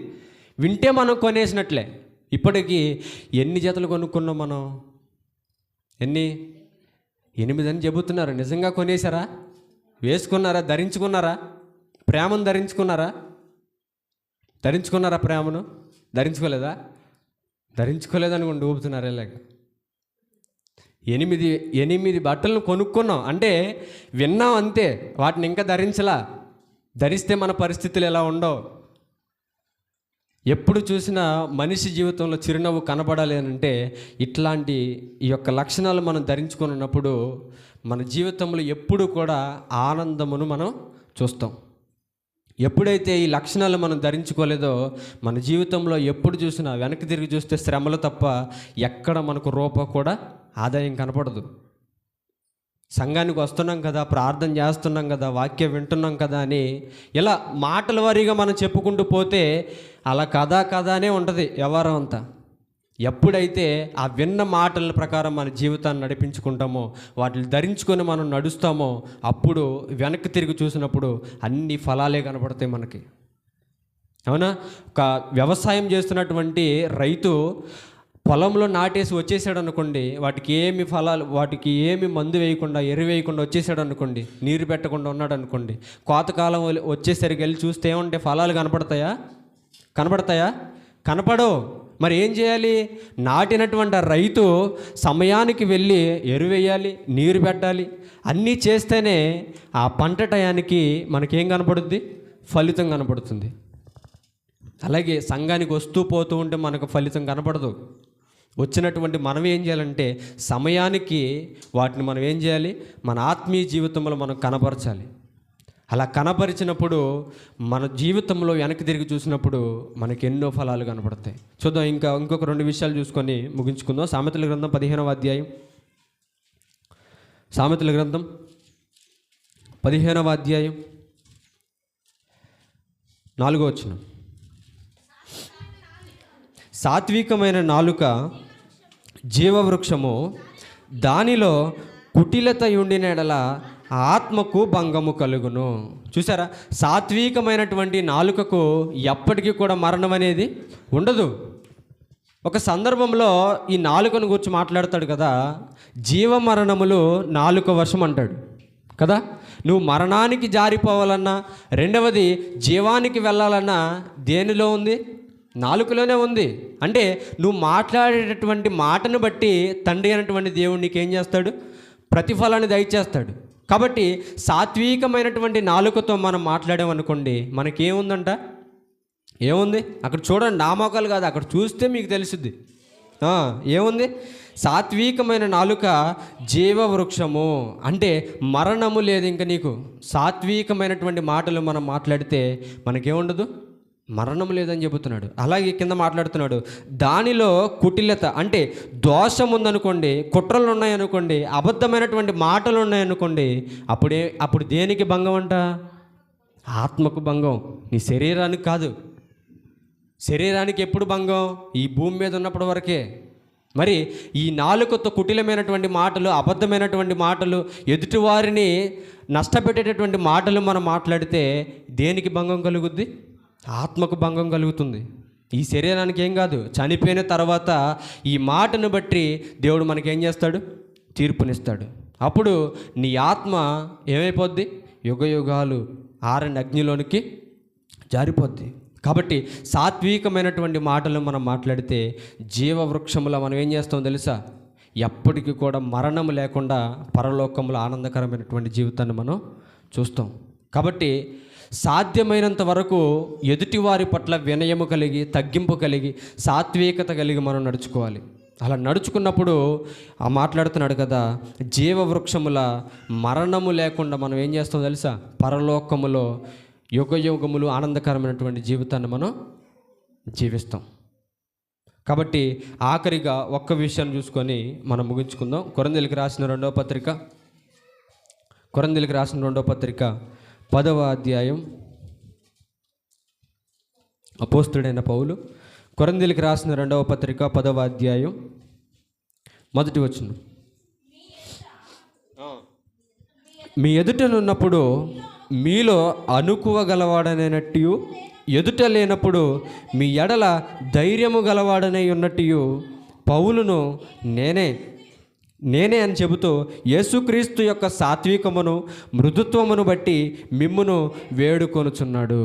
వింటే మనం కొనేసినట్లే. ఇప్పటికి ఎన్ని జతలు కొనుక్కున్నాం మనం? 8 అని చెబుతున్నారు. నిజంగా కొనేసారా? వేసుకున్నారా? ధరించుకున్నారా? ప్రేమను ధరించుకున్నారా? ప్రేమను ధరించుకోలేదా? ధరించుకోలేదనుకోండి, ఊపుతున్నారు ఇలాగ. 8 బట్టలను కొనుక్కున్నాం అంటే విన్నాం అంతే, వాటిని ఇంకా ధరించలా. ధరిస్తే మన పరిస్థితులు ఎలా ఉండవు. ఎప్పుడు చూసినా మనిషి జీవితంలో చిరునవ్వు కనబడాలి అని అంటే ఇట్లాంటి ఈ యొక్క లక్షణాలు మనం ధరించుకున్నప్పుడు మన జీవితంలో ఎప్పుడు కూడా ఆనందమును మనం చూస్తాం. ఎప్పుడైతే ఈ లక్షణాలు మనం ధరించుకోలేదో మన జీవితంలో ఎప్పుడు చూసినా వెనక్కి తిరిగి చూస్తే శ్రమలు తప్ప ఎక్కడ మనకు రూపాయి కూడా ఆదాయం కనపడదు. సంఘానికి వస్తున్నాం కదా, ప్రార్థన చేస్తున్నాం కదా, వాక్యం వింటున్నాం కదా అని ఇలా మాటల వారీగా మనం చెప్పుకుంటూ పోతే అలా కథానే ఉంటుంది వ్యవహారం అంతా. ఎప్పుడైతే ఆ విన్న మాటల ప్రకారం మన జీవితాన్ని నడిపించుకుంటామో, వాటిని ధరించుకొని మనం నడుస్తామో, అప్పుడు వెనక్కి తిరిగి చూసినప్పుడు అన్ని ఫలాలే కనపడతాయి మనకి, అవునా? ఒక వ్యవసాయం చేస్తున్నటువంటి రైతు పొలంలో నాటేసి వచ్చేసాడు అనుకోండి, వాటికి ఏమి మందు వేయకుండా, ఎరువు వేయకుండా వచ్చేసాడు అనుకోండి, నీరు పెట్టకుండా ఉన్నాడు అనుకోండి, కోతకాలం వచ్చేసరికి వెళ్ళి చూస్తే ఏమంటే ఫలాలు కనపడతాయా? కనపడవు. మరి ఏం చేయాలి? నాటినటువంటి రైతు సమయానికి వెళ్ళి ఎరువు వేయాలి, నీరు పెట్టాలి, అన్నీ చేస్తేనే ఆ పంట టయానికి మనకేం కనపడుద్ది? ఫలితం కనపడుతుంది. అలాగే సంఘానికి వస్తూ పోతూ ఉంటే మనకు ఫలితం కనపడదు. వచ్చినటువంటి మనం ఏం చేయాలంటే సమయానికి వాటిని మనం ఏం చేయాలి? మన ఆత్మీయ జీవితంలో మనం కనపరచాలి. అలా కనపరిచినప్పుడు మన జీవితంలో వెనక్కి తిరిగి చూసినప్పుడు మనకి ఎన్నో ఫలాలు కనపడతాయి. చూద్దాం, ఇంకొక 2 విషయాలు చూసుకొని ముగించుకుందాం. సామెతల గ్రంథం 15వ అధ్యాయం. సామెతల గ్రంథం 15వ అధ్యాయం 4వ వచనం. సాత్వికమైన నాలుక జీవవృక్షము, దానిలో కుటిలత ఉండిన ఎడల ఆత్మకు భంగము కలుగును. చూసారా? సాత్వికమైనటువంటి నాలుకకు ఎప్పటికీ కూడా మరణం అనేది ఉండదు. ఒక సందర్భంలో ఈ నాలుకను గురించి మాట్లాడతాడు కదా, జీవమరణములు నాలుక వశం అంటాడు కదా. నువ్వు మరణానికి జారిపోవాలన్నా, రెండవది జీవానికి వెళ్ళాలన్నా దేనిలో ఉంది? నాలుకలోనే ఉంది. అంటే నువ్వు మాట్లాడేటటువంటి మాటను బట్టి తండ్రి అయినటువంటి దేవుడు నీకేం చేస్తాడు? ప్రతిఫలాన్ని దయచేస్తాడు. కాబట్టి సాత్వికమైనటువంటి నాలుకతో మనం మాట్లాడామనుకోండి, మనకేముందంట? ఏముంది? అక్కడ చూడండి, నామకాలు కాదు, అక్కడ చూస్తే మీకు తెలుసుద్ది. ఏముంది? సాత్వికమైన నాలుక జీవవృక్షము, అంటే మరణము లేదు ఇంకా నీకు. సాత్వికమైనటువంటి మాటలు మనం మాట్లాడితే మనకేముండదు? మరణం లేదని చెబుతున్నాడు. అలాగే కింద మాట్లాడుతున్నాడు, దానిలో కుటిలత, అంటే దోషం ఉందనుకోండి, కుట్రలు ఉన్నాయనుకోండి, అబద్ధమైనటువంటి మాటలు ఉన్నాయనుకోండి, అప్పుడు దేనికి భంగం అంట? ఆత్మకు భంగం, నీ శరీరానికి కాదు. శరీరానికి ఎప్పుడు భంగం? ఈ భూమి మీద ఉన్నప్పటి వరకే. మరి ఈ నాలుకతో కుటిలమైనటువంటి మాటలు, అబద్ధమైనటువంటి మాటలు, ఎదుటివారిని నష్టపెట్టేటటువంటి మాటలు మనం మాట్లాడితే దేనికి భంగం కలుగుద్ది? ఆత్మకు భంగం కలుగుతుంది. ఈ శరీరానికి ఏం కాదు, చనిపోయిన తర్వాత ఈ మాటను బట్టి దేవుడు మనకేం చేస్తాడు? తీర్పునిస్తాడు. అప్పుడు నీ ఆత్మ ఏమైపోద్ది? యుగయుగాలు ఆరని అగ్నిలోనికి జారిపోద్ది. కాబట్టి సాత్వికమైనటువంటి మాటలు మనం మాట్లాడితే జీవవృక్షములో మనం ఏం చేస్తాం తెలుసా? ఎప్పటికీ కూడా మరణం లేకుండా పరలోకంలో ఆనందకరమైనటువంటి జీవితాన్ని మనం చూస్తాం. కాబట్టి సాధ్యమైనంత వరకు ఎదుటివారి పట్ల వినయము కలిగి, తగ్గింపు కలిగి, సాత్వికత కలిగి మనం నడుచుకోవాలి. అలా నడుచుకున్నప్పుడు మాట్లాడుతున్నాడు కదా, జీవవృక్షముల మరణము లేకుండా మనం ఏం చేస్తాం తెలుసా? పరలోకములో యుగ యుగములు ఆనందకరమైనటువంటి జీవితాన్ని మనం జీవిస్తాం. కాబట్టి ఆఖరిగా ఒక్క విషయాన్ని చూసుకొని మనం ముగించుకుందాం. కొరింథీయులకు రాసిన రెండవ పత్రిక 10వ అధ్యాయం. అపోస్తుడైన పౌలు కొరింథీయులకు రాసిన రెండవ పత్రిక 10వ అధ్యాయం 1వ వచనం. మీ ఎదుటనున్నప్పుడు మీలో అనుకువ గలవాడనైనట్టు, ఎదుట లేనప్పుడు మీ ఎడల ధైర్యము గలవాడనై ఉన్నట్టు పౌలును నేనే అని చెబుతూ యేసుక్రీస్తు యొక్క సాత్వికమును మృదుత్వమును బట్టి మిమ్మును వేడుకొనుచున్నాడు.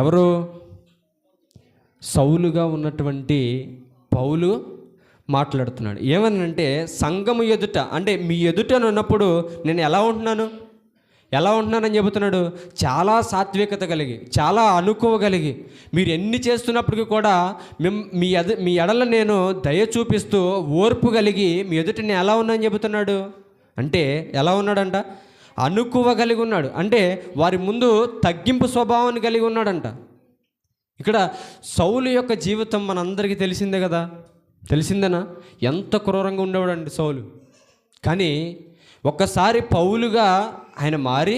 ఎవరు? సౌలుగా ఉన్నటువంటి పౌలు మాట్లాడుతున్నాడు. ఏమనంటే సంఘము ఎదుట, అంటే మీ ఎదుట ఉన్నప్పుడు నేను ఎలా ఉంటున్నానని చెబుతున్నాడు. చాలా సాత్వికత కలిగి, చాలా అనుకువ కలిగి, మీరు ఎన్ని చేస్తున్నప్పటికీ కూడా మీ ఎడల నేను దయ చూపిస్తూ ఓర్పు కలిగి మీ ఎదుట నేను ఎలా ఉన్నానని చెబుతున్నాడు. అంటే ఎలా ఉన్నాడంట? అనుకువ కలిగి ఉన్నాడు. అంటే వారి ముందు తగ్గింపు స్వభావాన్ని కలిగి ఉన్నాడంట. ఇక్కడ సౌలు యొక్క జీవితం మనందరికీ తెలిసిందేనా? ఎంత క్రూరంగా ఉండేవాడండి సౌలు. కానీ ఒక్కసారి పౌలుగా ఆయన మారి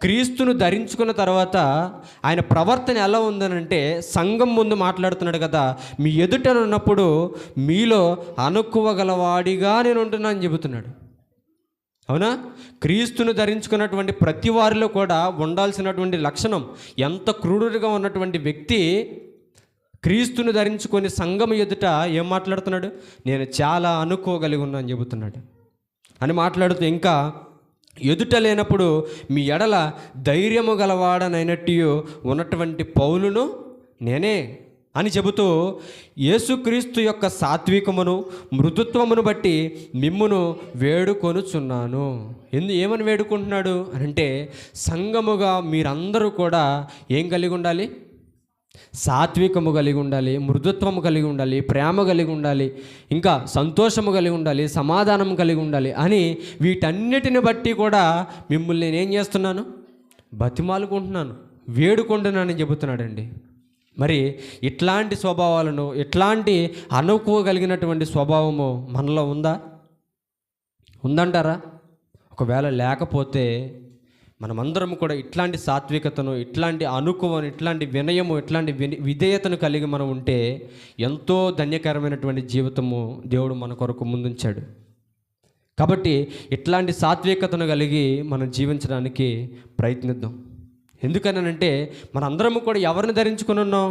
క్రీస్తును ధరించుకున్న తర్వాత ఆయన ప్రవర్తన ఎలా ఉందనంటే, సంఘం ముందు మాట్లాడుతున్నాడు కదా, మీ ఎదుట ఉన్నప్పుడు మీలో అనుకువ గలవాడిగా నేను ఉంటున్నాను చెబుతున్నాడు. అవునా? క్రీస్తును ధరించుకున్నటువంటి ప్రతి వారిలో కూడా ఉండాల్సినటువంటి లక్షణం, ఎంత క్రూరుడిగా ఉన్నటువంటి వ్యక్తి క్రీస్తును ధరించుకొని సంఘం ఎదుట ఏం మాట్లాడుతున్నాడు? నేను చాలా అనుకోగలిగి ఉన్నాను చెబుతున్నాడు అని మాట్లాడుతూ, ఇంకా ఎదుట లేనప్పుడు మీ ఎడల ధైర్యము గలవాడనైనట్టు ఉన్నటువంటి పౌలును నేనే అని చెబుతూ యేసుక్రీస్తు యొక్క సాత్వికమును మృదుత్వమును బట్టి మిమ్మును వేడుకొనుచున్నాను. ఏమని వేడుకుంటున్నాడు అంటే, సంఘముగా మీరందరూ కూడా ఏం కలిగి ఉండాలి? సాత్వికము కలిగి ఉండాలి, మృదుత్వము కలిగి ఉండాలి, ప్రేమ కలిగి ఉండాలి, ఇంకా సంతోషము కలిగి ఉండాలి, సమాధానం కలిగి ఉండాలి అని వీటన్నిటిని బట్టి కూడా మిమ్మల్ని నేనేం చేస్తున్నాను? బతిమాలుకుంటున్నాను, వేడుకుంటున్నానని చెబుతున్నాడండి. మరి ఇట్లాంటి స్వభావాలను, ఇట్లాంటి అనుకోగలిగినటువంటి స్వభావము మనలో ఉందంటారా? ఒకవేళ లేకపోతే మనమందరం కూడా ఇట్లాంటి సాత్వికతను, ఇట్లాంటి అనుకువను, ఇట్లాంటి వినయము, ఇట్లాంటి విధేయతను కలిగి మనం ఉంటే ఎంతో ధన్యకరమైనటువంటి జీవితము దేవుడు మన కొరకు ముందుంచాడు. కాబట్టి ఇట్లాంటి సాత్వికతను కలిగి మనం జీవించడానికి ప్రయత్నిద్దాం. ఎందుకనంటే మనందరము కూడా ఎవరిని ధరించుకుని ఉన్నాం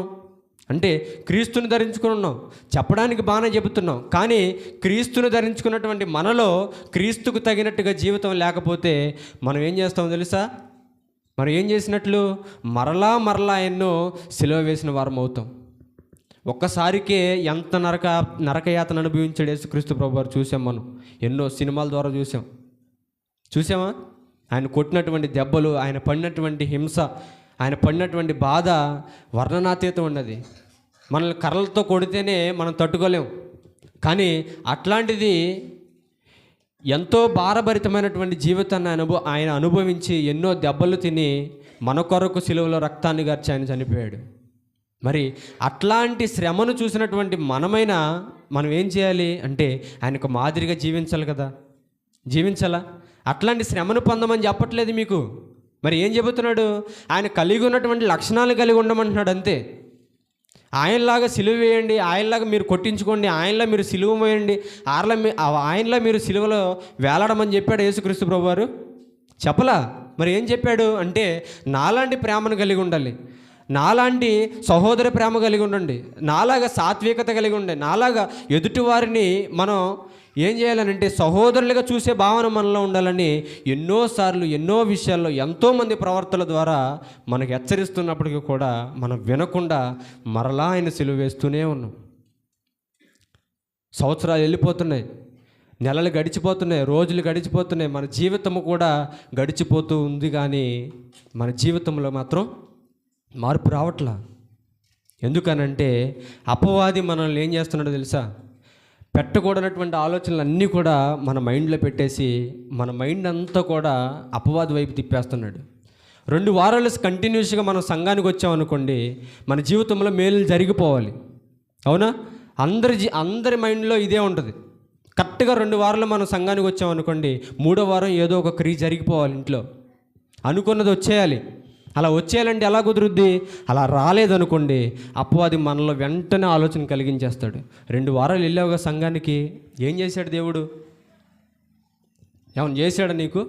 అంటే క్రీస్తుని ధరించుకుని ఉన్నాం. చెప్పడానికి బాగానే చెబుతున్నాం, కానీ క్రీస్తుని ధరించుకున్నటువంటి మనలో క్రీస్తుకు తగినట్టుగా జీవితం లేకపోతే మనం ఏం చేస్తామో తెలుసా? మనం ఏం చేసినట్లు? మరలా ఎన్నో సిలువ వేసిన వారం అవుతాం. ఒక్కసారికే ఎంత నరకయాతన అనుభవించాడు యేసుక్రీస్తు ప్రభువారు చూసాం. మనం ఎన్నో సినిమాల ద్వారా చూసామా? ఆయన కొట్టినటువంటి దెబ్బలు, ఆయన పడినటువంటి హింస, ఆయన పడినటువంటి బాధ వర్ణనాతీతం ఉన్నది. మనల్ని కర్రలతో కొడితేనే మనం తట్టుకోలేం. కానీ అట్లాంటిది ఎంతో భారభరితమైనటువంటి జీవితాన్ని ఆయన అనుభవించి ఎన్నో దెబ్బలు తిని మన కొరకు సిలువలో రక్తాన్ని గార్చి ఆయన చనిపోయాడు. మరి అట్లాంటి శ్రమను చూసినటువంటి మనం ఏం చేయాలి అంటే ఆయనకు మాదిరిగా జీవించాలా? అట్లాంటి శ్రమను పొందమని చెప్పట్లేదు మీకు. మరి ఏం చెబుతున్నాడు? ఆయన కలిగి ఉన్నటువంటి లక్షణాలు కలిగి ఉండమంటున్నాడు అంతే. ఆయనలాగా సిలువ వేయండి, ఆయనలాగా మీరు కొట్టించుకోండి, ఆయనలా మీరు సిలువ వేయండి, ఆయనలా మీరు సిలువలో వేలాడమని చెప్పాడు యేసుక్రీస్తు ప్రభువారు? చెప్పలా. మరి ఏం చెప్పాడు అంటే, నాలాంటి ప్రేమను కలిగి ఉండాలి, నాలాంటి సహోదర ప్రేమ కలిగి ఉండండి, నాలాగా సాత్వికత కలిగి ఉండండి, నాలాగా ఎదుటివారిని మనం ఏం చేయాలనంటే సహోదరులుగా చూసే భావన మనలో ఉండాలని ఎన్నోసార్లు ఎన్నో విషయాల్లో ఎంతోమంది ప్రవర్తన ద్వారా మనకు హెచ్చరిస్తున్నప్పటికీ కూడా మనం వినకుండా మరలా ఆయన సిలువ వేస్తూనే ఉన్నాం. సంవత్సరాలు వెళ్ళిపోతున్నాయి, నెలలు గడిచిపోతున్నాయి, రోజులు గడిచిపోతున్నాయి, మన జీవితము కూడా గడిచిపోతూ ఉంది. కానీ మన జీవితంలో మాత్రం మార్పు రావట్లా. ఎందుకనంటే అపవాది మనల్ని ఏం చేస్తున్నాడో తెలుసా? పెట్టకూడనటువంటి ఆలోచనలు అన్నీ కూడా మన మైండ్లో పెట్టేసి మన మైండ్ అంతా కూడా అపవాది వైపు తిప్పేస్తున్నాడు. 2 వారాలు కంటిన్యూస్గా మనం సంఘానికి వచ్చామనుకోండి, మన జీవితంలో మేలు జరిగిపోవాలి. అవునా? అందరి మైండ్లో ఇదే ఉంటుంది. కరెక్ట్గా 2 వారాలు మనం సంఘానికి వచ్చామనుకోండి, 3వ వారం ఏదో ఒక క్రియ జరిగిపోవాలి ఇంట్లో, అనుకున్నది వచ్చేయాలి. అలా వచ్చేయాలంటే ఎలా కుదురుద్ది? అలా రాలేదనుకోండి, అపవాది మనలో వెంటనే ఆలోచన కలిగించేస్తాడు. 2 వారాలు వెళ్ళావుగా సంఘానికి, ఏం చేశాడు దేవుడు? ఏమన్నా చేశాడా నీకు?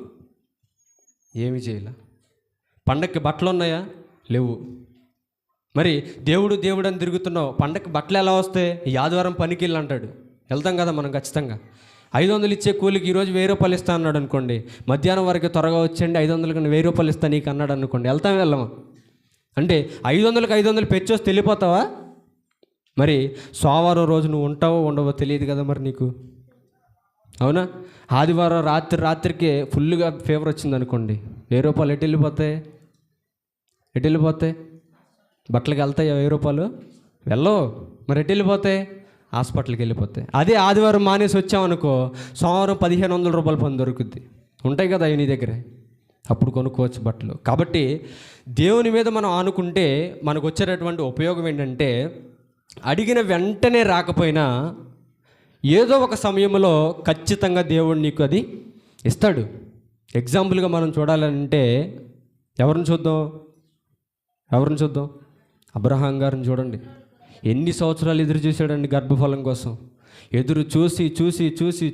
ఏమి చేయలే. పండక్కి బట్టలు ఉన్నాయా? లేవు. మరి దేవుడు అని తిరుగుతున్నావు, పండక్కి బట్టలు ఎలా వస్తాయి? ఈ ఆదివారం పనికి వెళ్ళి అంటాడు, వెళ్తాం కదా మనం ఖచ్చితంగా. 500 ఇచ్చే కూలికి ఈరోజు 1000 రూపాయలు ఇస్తా అన్నాడు అనుకోండి, మధ్యాహ్నం వరకు త్వరగా వచ్చేయండి, 500 కన్నా 1000 రూపాయలు ఇస్తా నీకు అన్నాడు అనుకోండి, వెళ్ళమా? అంటే 500కి 500 పెంచొస్తే వెళ్ళిపోతావా? మరి సోమవారం రోజు నువ్వు ఉంటావో ఉండవో తెలియదు కదా మరి నీకు. అవునా? ఆదివారం రాత్రికి ఫుల్గా ఫీవర్ వచ్చింది అనుకోండి, 1000 రూపాయలు ఎటు వెళ్ళిపోతాయి? బట్టలకి వెళ్తాయి 1000 రూపాయలు? వెళ్ళవు. మరి ఎటు వెళ్ళిపోతాయి? హాస్పిటల్కి వెళ్ళిపోతాయి. అదే ఆదివారం మానేసి వచ్చామనుకో, సోమవారం 1500 రూపాయల పని దొరుకుద్ది. ఉంటాయి కదా నీ దగ్గరే, అప్పుడు కొనుక్కోవచ్చు బట్టలు. కాబట్టి దేవుని మీద మనం ఆనుకుంటే మనకు వచ్చేటటువంటి ఉపయోగం ఏంటంటే, అడిగిన వెంటనే రాకపోయినా ఏదో ఒక సమయంలో ఖచ్చితంగా దేవుడు నీకు అది ఇస్తాడు. ఎగ్జాంపుల్గా మనం చూడాలంటే ఎవరిని చూద్దాం? అబ్రహాం గారిని చూడండి. ఎన్ని సంవత్సరాలు ఎదురు చూశాడండి గర్భఫలం కోసం. ఎదురు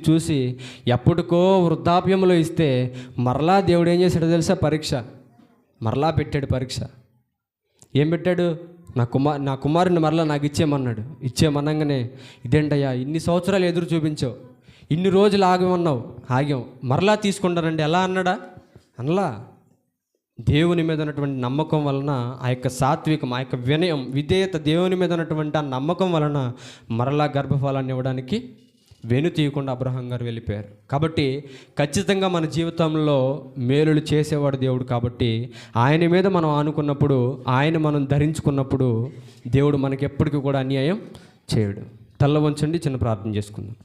చూసి ఎప్పటికో వృద్ధాప్యంలో ఇస్తే మరలా దేవుడు ఏం చేశాడో తెలుసా? మరలా పెట్టాడు పరీక్ష. ఏం పెట్టాడు? నా కుమారుని మరలా నాకు ఇచ్చేయమన్నాడు. ఇచ్చేయమనగానే, ఇదేంటయ్యా ఇన్ని సంవత్సరాలు ఎదురు చూపించావు, ఇన్ని రోజులు ఆగాం, మరలా తీసుకుంటానండి ఎలా అన్నాడా? అనలా. దేవుని మీద ఉన్నటువంటి నమ్మకం వలన, ఆ యొక్క సాత్వికం, ఆ యొక్క వినయం, విధేయత, దేవుని మీద ఉన్నటువంటి ఆ నమ్మకం వలన మరలా గర్భఫలాన్ని ఇవ్వడానికి తీయకుండా అబ్రహాం గారు వెళ్ళిపోయారు. కాబట్టి ఖచ్చితంగా మన జీవితంలో మేలులు చేసేవాడు దేవుడు. కాబట్టి ఆయన మీద మనం ఆనుకున్నప్పుడు, ఆయన మనం ధరించుకున్నప్పుడు దేవుడు మనకి ఎప్పటికీ కూడా అన్యాయం చేయడు. తల్ల వంచండి, చిన్న ప్రార్థన చేసుకుందాం.